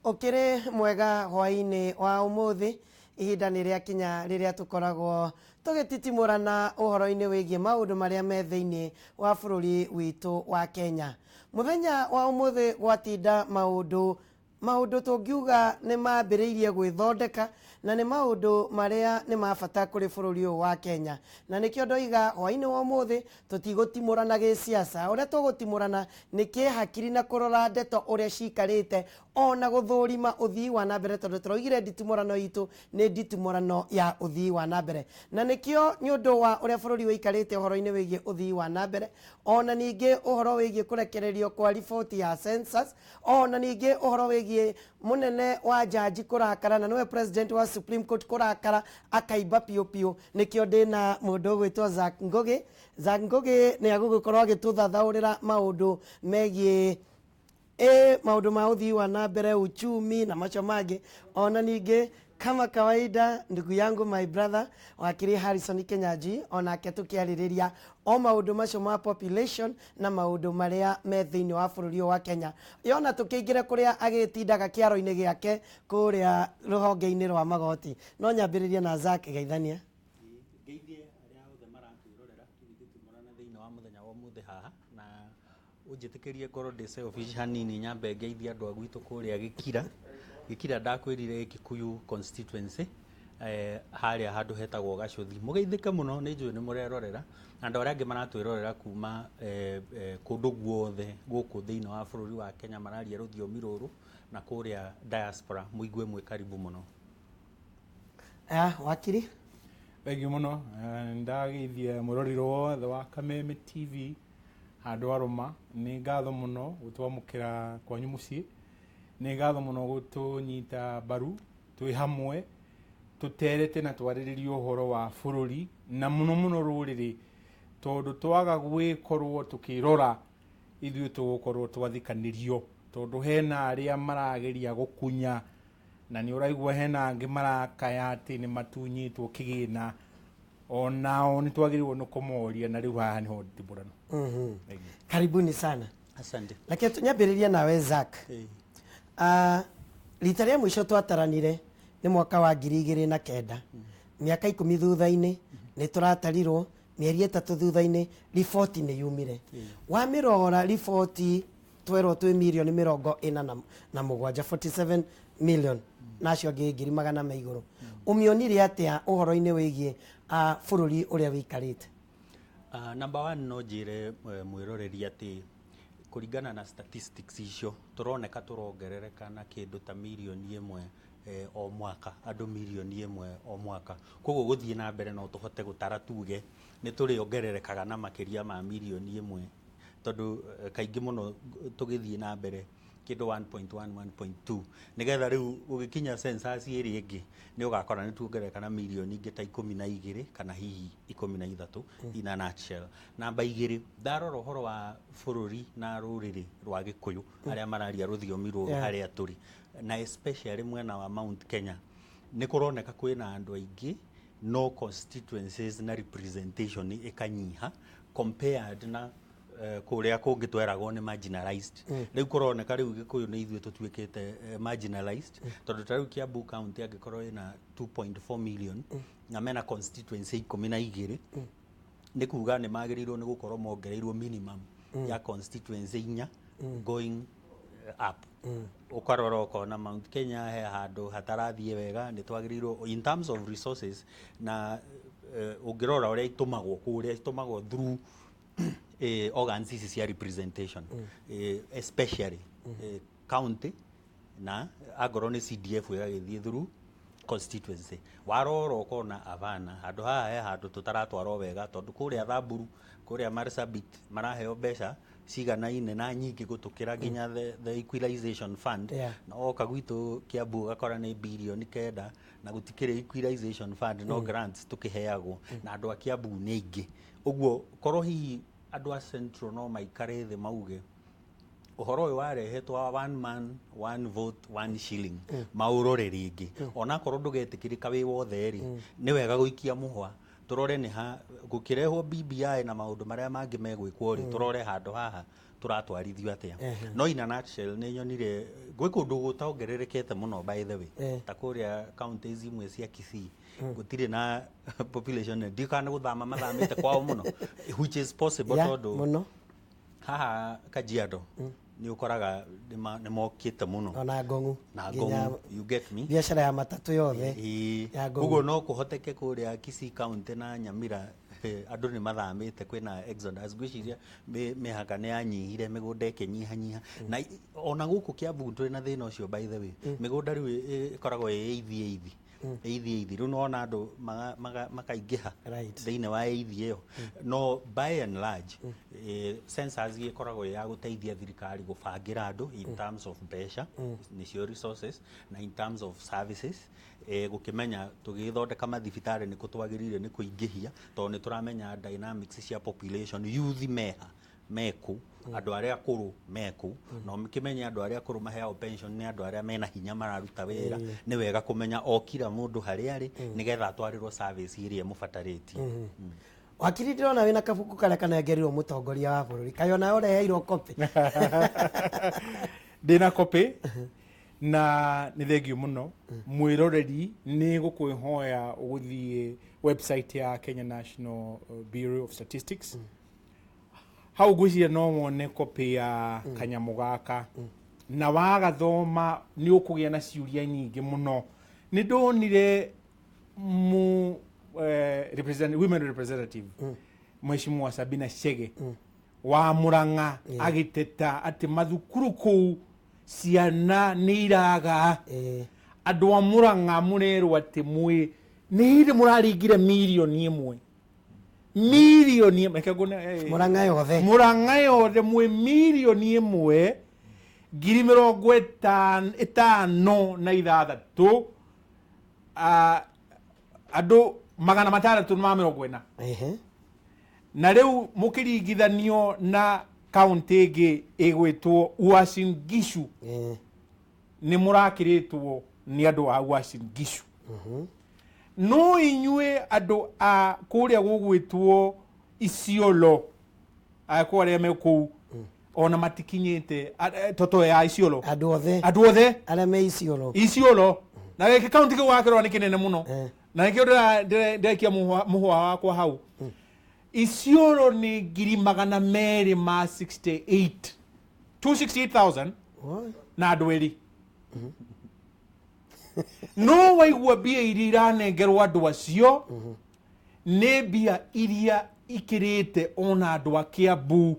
Okere mwega hwaini wa umuthi ihinda ni ria kinya riria tukoragwo tugititimurana uhoro-ini wigie maundu maria me thiini wa bururi witu wa Kenya. Muthenya wa umuthi gwatinda maundu tungiuga ni mambiriirie gwithondeka na ni maundu maria ni mabata kuri bururi uyu wa Kenya, na nikio ndoiga hwaini wa umuthi tutigũtimũrana gĩciaca. Ũrĩa tũgũtimũrana nĩ kĩhakiri na kũrora ndeto ũrĩa cikarĩte ona gũthũrima ũthii wa nambere, tondũ tũraugire nditimũrano itũ nĩ nditimũrano ya ũthii wa nambere, na nĩkĩo nĩ ũndũ wa ũrĩa bũrũri ũikarĩte ũhoro-inĩ wĩgiĩ ũthii wa nambere, ona ningĩ ũhoro wĩgiĩ kũrekererio kwa riboti ya census, ona ningĩ ũhoro wĩgiĩ munene wa jaji kũrakara na nĩwe president wa Supreme Court kũrakara akaimba piũ piũ. Nĩkĩo ndĩna mũndũ ũgwĩtwo Zack Ngugi. Zack Ngugi nĩ agũgĩkorwo agĩtũthathaũrĩra maũndũ megiĩ maundu ma uthii wa nambere, uchumi na macho mangĩ. Ona ningĩ kama kawaida ndugu yangu my brother wakiri Harrison Kinyanjui onake tukiarĩrĩria o maundu macio ma population na maundu maria me thiini wa bururi wa Kenya. Yona tukĩingĩre kũrĩa agĩtindaga kĩaro-inĩ gĩake kũrĩa rũhonge-inĩ rwa magoti. No nyambĩrĩrie na Zack geithania. Geithie aria othe maratwĩrorera tũgĩtimũrana thiini wa muthenya wa umuthi haha, na unjĩtĩkĩrie ngorwo ndĩ selfish hanini nyambe ngeithia andũ a gwitũ kũrĩa Gĩkira ndakwĩrire Gĩkũyũ constituency harĩa handũ hetagwo Gacuthi. Mũgeithĩke mũno, nĩ njũĩ nĩ mũrerorera, na andũ arĩa angĩ maratwĩrorera kuma kũndũ guothe gũkũ thĩinĩ wa bũrũri wa Kenya mararia rũthiomi rũrũ, na kũrĩa diaspora mũigue mwĩ karibu mũno. Wakiri thengiũ mũno, ndageithia mũroriro wothe wa Kameme TV handũ arũma. Nĩ ngatho mũno gũtwamũkĩra kwanyu mũciĩ, nĩ ngatho mũno gũtũnyita mbaru twĩ hamwe tũterete na twarĩrĩrie ũhoro wa bũrũri na mũno mũno rũrĩrĩ, tondũ twaga gwĩkorwo tũkĩrora ithuĩ tũgũkorwo twathikanĩrio, tondũ hena arĩa marageria gũkunya na nĩ ũraigua hena angĩ marakaya atĩ nĩ matunyĩtwo kĩgĩna, onao nĩ twagĩrĩirwo nĩ kũmoria, na rĩu haha nĩho nditimũrano. Karibuni sana. Asante. Lakini tunyambĩrĩrie nawe Zack. Rita rĩa mũico twataranire nĩ mwaka wa 2009, miaka 10 thutha-inĩ nĩ tũratarirwo, mĩeri 3 thutha-inĩ riboti nĩ yumire. Wamirora riboti twerwo twĩ milioni 47 47 million nacio ngiri 100 ma igũrũ. Ũmĩonire atĩa ũhoro-inĩ wĩgiĩ bũrũri ũrĩa wĩikarĩte? Number 1 no njĩre mwĩroreri atĩ kũringana na statistics icio tũroneka tũrongerereka na kĩndũ ta milioni 1 o mwaka, andũ milioni 1 o mwaka. Koguo gũthiĩ na mbere no tũhote gũtara tuge nĩ tũrĩongererekaga na makĩria ma milioni 1, tondũ kaingĩ mũno tũgĩthiĩ na mbere kĩndũ 1.1 1.2, nĩgetha rĩu ũgĩkinya census ĩrĩa ĩngĩ nĩ ũgakora nĩ tuongerereka na milioni ingĩ ta 12 kana hihi 13 in a nutshell. Namba 2, ndarora ũhoro wa bũrũri na rũrĩrĩ rwa Gĩkũyũ arĩa mararia rũthiomi rũrũ harĩa tũrĩ, na especially mwena wa Mount Kenya nĩ kũroneka kwĩna andũ aingĩ, no constituencies na representation ĩkanyiha compared na kũrĩa kũngĩ tweragwo nĩ marginalized. Rĩu kũroneka rĩu Gĩkũyũ nĩ ithuĩ tũtuĩkĩte marginalized, tondũ ta rĩu Kiambu county angĩkorwo ĩna 2.4 million na mena constituency 12, nĩ kuga nĩ magĩrĩirwo nĩ gũkorwo mongereirwo minimum ya constituency 4 going up. Ũkarora ũkona Mount Kenya he handũ hatarathiĩ wega, nĩ twagĩrĩirwo in terms of resources, na ũngĩrora ũrĩa itumagwo kũrĩa itumagwo through organs ici cia representation, especially county na agoro ni CDF ĩgagĩthiĩ through constituency. Warora ũkona avana handũ haha he handũ tũtaratwarwo wega, tondũ kũrĩa Thamburu kũrĩa Marsabit maraheo mbeca ciganaine na nyingĩ gũtũkĩra nginya the equalization fund, na oka gwitũ Kiambu gakora nĩ bilioni 9 na gũtikĩrĩ equalization fund, no grants tũkĩheagwo na andũ a Kiambu nĩ aingĩ. Ũguo korwo hihi andũ a Central no maikare thĩ mauge ũhoro ũyũ warehetwo wa 1 man 1 vote 1 shilling maũrore rĩngĩ, ona korwo ndũgetĩkĩrĩka wĩ wothe rĩ, nĩ wega gũikia mũhwa tũrore nĩ ha gũkĩrehwo BBI na maũndũ marĩa mangĩ megwĩkwo rĩ, tũrore handũ haha turatwarithio atia no in a nutshell nĩ nyonire gwĩ kũndũ gũtaongererekete mũno by the way ta kũrĩa counties imwe cia Kisii gũtirĩ na population ndikana gũthama mathamĩte kwao mũno which is possible tondũ haha Kajiado ni ukoraga ni mokite muno na Ngong'u you get me biashara ya matatu yothe ugo no kuhoteke kuria Kisii county na Nyamira andu ni mathamite kwina exodus gwiciria mihaka ni yanyihire migunda ikinyihanyiha na ona guku Kiambu turi na thina ucio by the way migunda riu ikoragwo eithi riu nona andu makaingiha thiine wa eithi iyo no by and large census ikoragwo ya guteithia thirikari gubangira andu in terms of mbeca nicio resources na in terms of services gukimenya tugithondeka mathibitari ni kutwagirire ni kuingihia to ni turamenya dynamics cia population youth meku andu aria akuru meku no mikimenya andu aria akuru maheao pension ni andu aria mena hinya mararuta wira ni wega kumenya o kila mundu hari ari nigetha atwarirwo service iria mubatariti wakiri ndirona wina kabuku karia kanengerirwo mutongoria wa bururi kayona ureheirwo copy ndina copy na ni thengio muno mwiroreri ni gukwihoya uguthie website ya Kenya National Bureau of Statistics hau gwiciria no wone copy ya kanyamu gaka na wagathoma ni ukugia na ciuria nyingi muno ni ndonire mu women representative Mheshimiwa Sabina Chege wa Murang'a agiteta ati mathukuru kuu ciana ni iraga andu a Murang'a murerwo ati mwi ni ire muraringire milioni imwe Murang'a yothe mwe milioni imwe ngiri 50,606 andu 640 na riu mukiringithanio na county ingi igwitwo Uasin Gishu ni murakiritwo ni andu a Uasin Gishu no inyue andu a kuria gugwitwo Isiolo akuaria meku ona matikinyite toto ya Isiolo andu othe aria me Isiolo na giki county kiu wakirwa ni kinene muno na giki ndekia muhwa wakwa hau Isiolo ni 268,000 na andu eri no waigua bia iria iranengerwo andu acio ni bia iria ikirite ona andu a Kiambu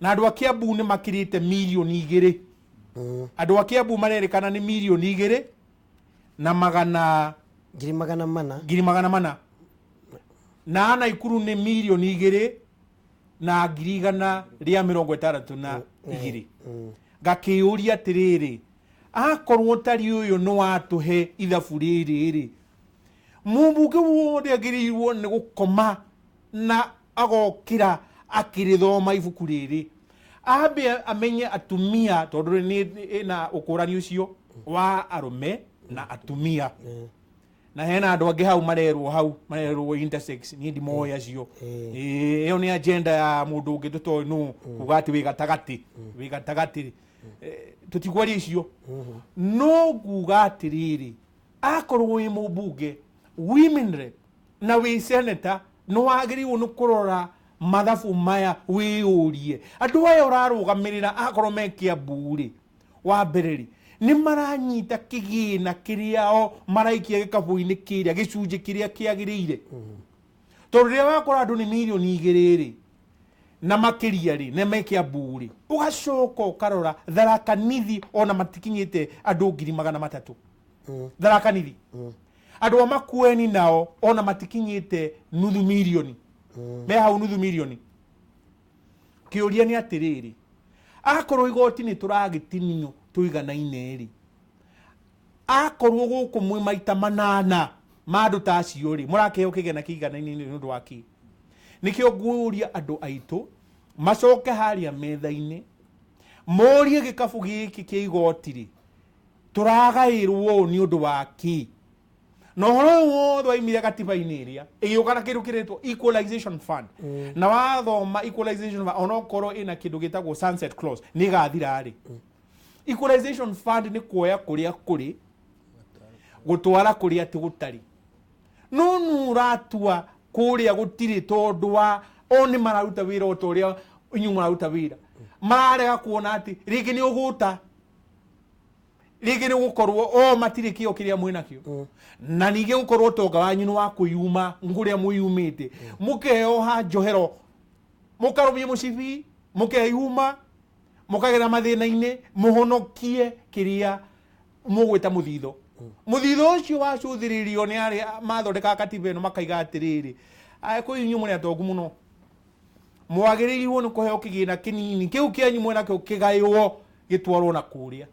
na andu a Kiambu ni makirite milioni 2 andu a Kiambu marerikana ni milioni 2 na ngiri magana mana na Naikuru ni milioni 2 na ngiri 162 gakiuria atiriri akorwo tari uyu no atuhe ithabu riri mumbunge wothe agirirwo ni gukoma na agokira akirithoma ibuku riri ambe amenye atumia tondu ni na ukurani ucio wa arume na atumia na hena andu angi hau marerwo intersex ni ndimoya acio iyo ni agenda ya mundu ungi tutoy no kugati wi gatagati tutigwari icio no gugati riri akorwo wi mubunge women rep na wi senator no wagiriwo no kurora mathabu maya wiurie andu aya urarugamirira akorwo me Kiambu ri wa mbereri ni maranyita kigina kiriao maraikia gikabu-ini kiria gicunji kiria kiagiriire tondu ria wakora andu ni milioni 2 na makiria ri ne me Kiambu ri ugacoka ukarora Tharaka Nithi ona matikinyite andu 300,000 Tharaka Nithi andu Makueni nao ona matikinyite nuthu milioni me hau nuthu milioni kiuria ni atiriri akorwo igoti ni turagitinio tuiganaine ri akorwo guku mwe maita 8 mandu tacio ri murakeo kigena kiganaine ni ndu waki nikio nguria andu aitu macoke haria metha-ini morie gikabu giki kia igoti ri turagairwo ni undu waki no horo wothe waimire katiba-inĩ ĩrĩa ĩgĩũka na kĩndũ kĩretwo equalization fund na wathoma equalization fund onokorwo ĩna kĩndũ gĩtagwo sunset clause nĩ ĩgathira rĩ equalization fund nĩ kuoya kũrĩa kũrĩ gũtwara kũrĩa atĩ gũtarĩ no nũratua kũrĩa gũtirĩ tondũ wa oni mararuta wĩra o ta ũrĩa inyuĩ mararuta wĩra mararega kuona atĩ rĩngĩ nĩ ũgũta rĩngĩ nĩ gũkorwo o matirĩ kĩo kĩrĩa mwĩnakĩo na ningĩ gũkorwo ũtonga wanyu nĩ wa kũyuma ngũrĩa mwĩyumĩte mũkeoha njohero mũkarũmia mũcibi mũkeyuma mũkagera mathĩna-inĩ mũhonokie kĩrĩa mũgwĩta mũthitho mũthitho ũcio wacũthĩrĩrio nĩ arĩa mathondekaga katiba ĩno makaiga atĩrĩrĩ kwĩ inyuĩ mũrĩ atongu mũno mwagĩrĩirwo nĩ kũheo kĩgĩna kĩnini kĩu kĩanyu mwĩnakĩo kĩgaywo gĩtwarwo na kũrĩa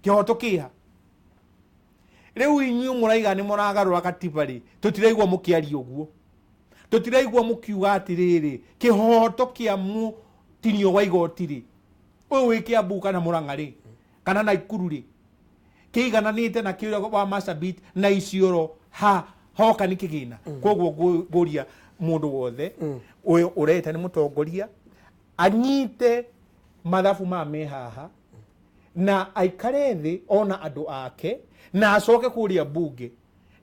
kĩhoto kĩha rĩu inyuĩ mũraiga nĩ mũragarũra katiba rĩ tũtiraigua mũkĩaria ũguo tũtiraigua mũkiuga atĩrĩrĩ kĩhoto kĩa mũtinio wa igoti rĩ ũyũ wĩ Kĩambu kana Mũrang'a rĩ kana Naikuru rĩ kĩigananĩte na kĩrĩa wa Marsabit na Isiolo hoka nĩ kĩgĩna koguo ngũria mũndũ wothe ũyũ ũreta nĩ mũtongoria anyite mathabu me haha na aikare thĩ ona andũ ake na acoke kũrĩa bunge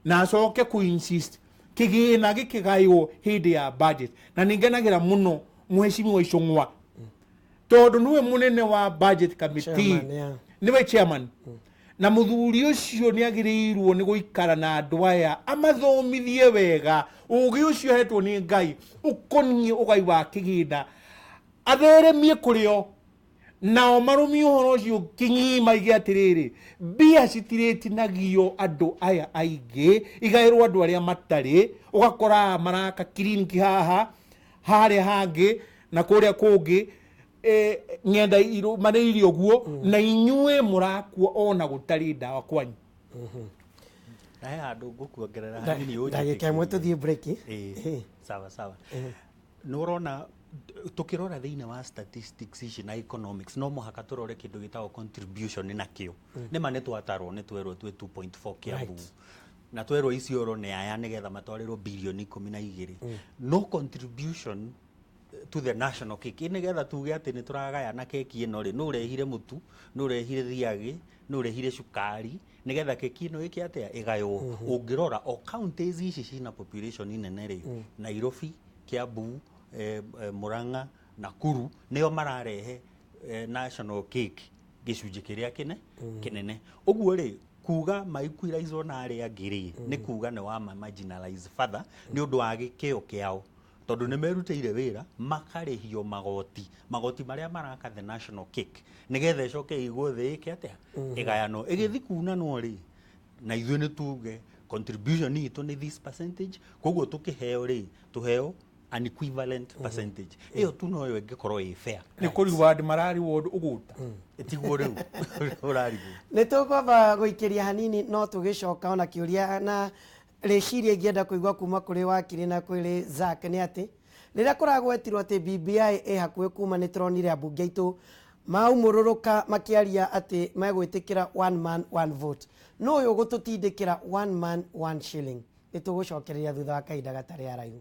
na acoke insist kĩgĩna gĩkĩgaywo hĩndĩ ya budget na nĩngenagĩra mũno Mheshimiwa Icũng'wa tondũ nĩwe mũnene wa budget committee nĩwe chairman na mũthuri ũcio nĩ agĩrĩirwo nĩ gũikara na andũ aya amathomithie wega ũgĩ ũcio hetwo nĩ Ngai ũkoniĩ ũgai wa kĩgĩna atheremie kũrĩo nao marũmie ũhoro ũcio kĩng'ima ige atĩrĩrĩ mbia citirĩtinagio andũ aya aingĩ igaĩrwo andũ arĩa matarĩ ũgakora maraka kiriniki haha harĩa hangĩ na kũrĩa kũngĩ ng'enda marĩirio guo na inyuĩ mũrakua ona gũtarĩ ndawa kwanyu andũ ngũkuongerera hanini ndagĩka ĩmwe tũthiĩ break sawa nĩ ũrona tukirora thĩinĩ wa statistics ici na economics no mũhaka tũrore kĩndũ gĩtagwo contribution nakĩo nĩma nĩ twatarwo nĩ twerwo twĩ 2.4 Kiambu na twerwo Isiolo nĩ aya nĩgetha matwarĩrwo birioni 12 no contribution to the national cake nĩgetha tuge atĩ nĩ tũragayana keki ĩno rĩ nĩ ũrehire mũtu nĩ ũrehire thiagĩ nĩ ũrehire cukari nĩgetha keki ĩno ĩkĩ atĩa ĩgaywo ũngĩrora o counties ici cina population nene rĩ Nairobi Kiambu Murang'a Nakuru nĩo mararehe national cake gĩcunjĩ kĩrĩa kĩnene ũguo rĩ kuga maikuiraizwo na arĩa angĩ rĩ nĩ kuga nĩ wa marginalize further nĩ ũndũ wa gĩkĩo kĩao tondũ nĩ merutĩire wĩra makarĩhio magoti marĩa maraka the national cake nĩgetha ĩcoke igwo thĩ ĩke atĩa ĩgayanwo ĩgĩthi kunanwo rĩ na ithuĩ nĩ tuge contribution itũ nĩ this percentage koguo tũkĩheo rĩ tũheo an equivalent percentage iyo tu no yo ĩngĩkorwo ĩ fair nĩ kũreward marareward ũgũta ĩtiguo rĩu ũrarigwo nĩ tũkwamba gũikĩria hanini no tũgĩcoka ona kĩũria na rĩciria ingĩenda kũigua kuma kũrĩ wakiri na kũrĩ Zack nĩ atĩ rĩrĩa kũragwetirwo atĩ BBI ĩ hakuhĩ kuma nĩ tũronire ambunge aitũ maumũrũrũka makĩaria atĩ megwĩtĩkĩra one man one vote no ũyũ gũtũtindĩkĩra one man one shilling nĩ tũgũcokereria thutha wa kahinda gatarĩ haraihu.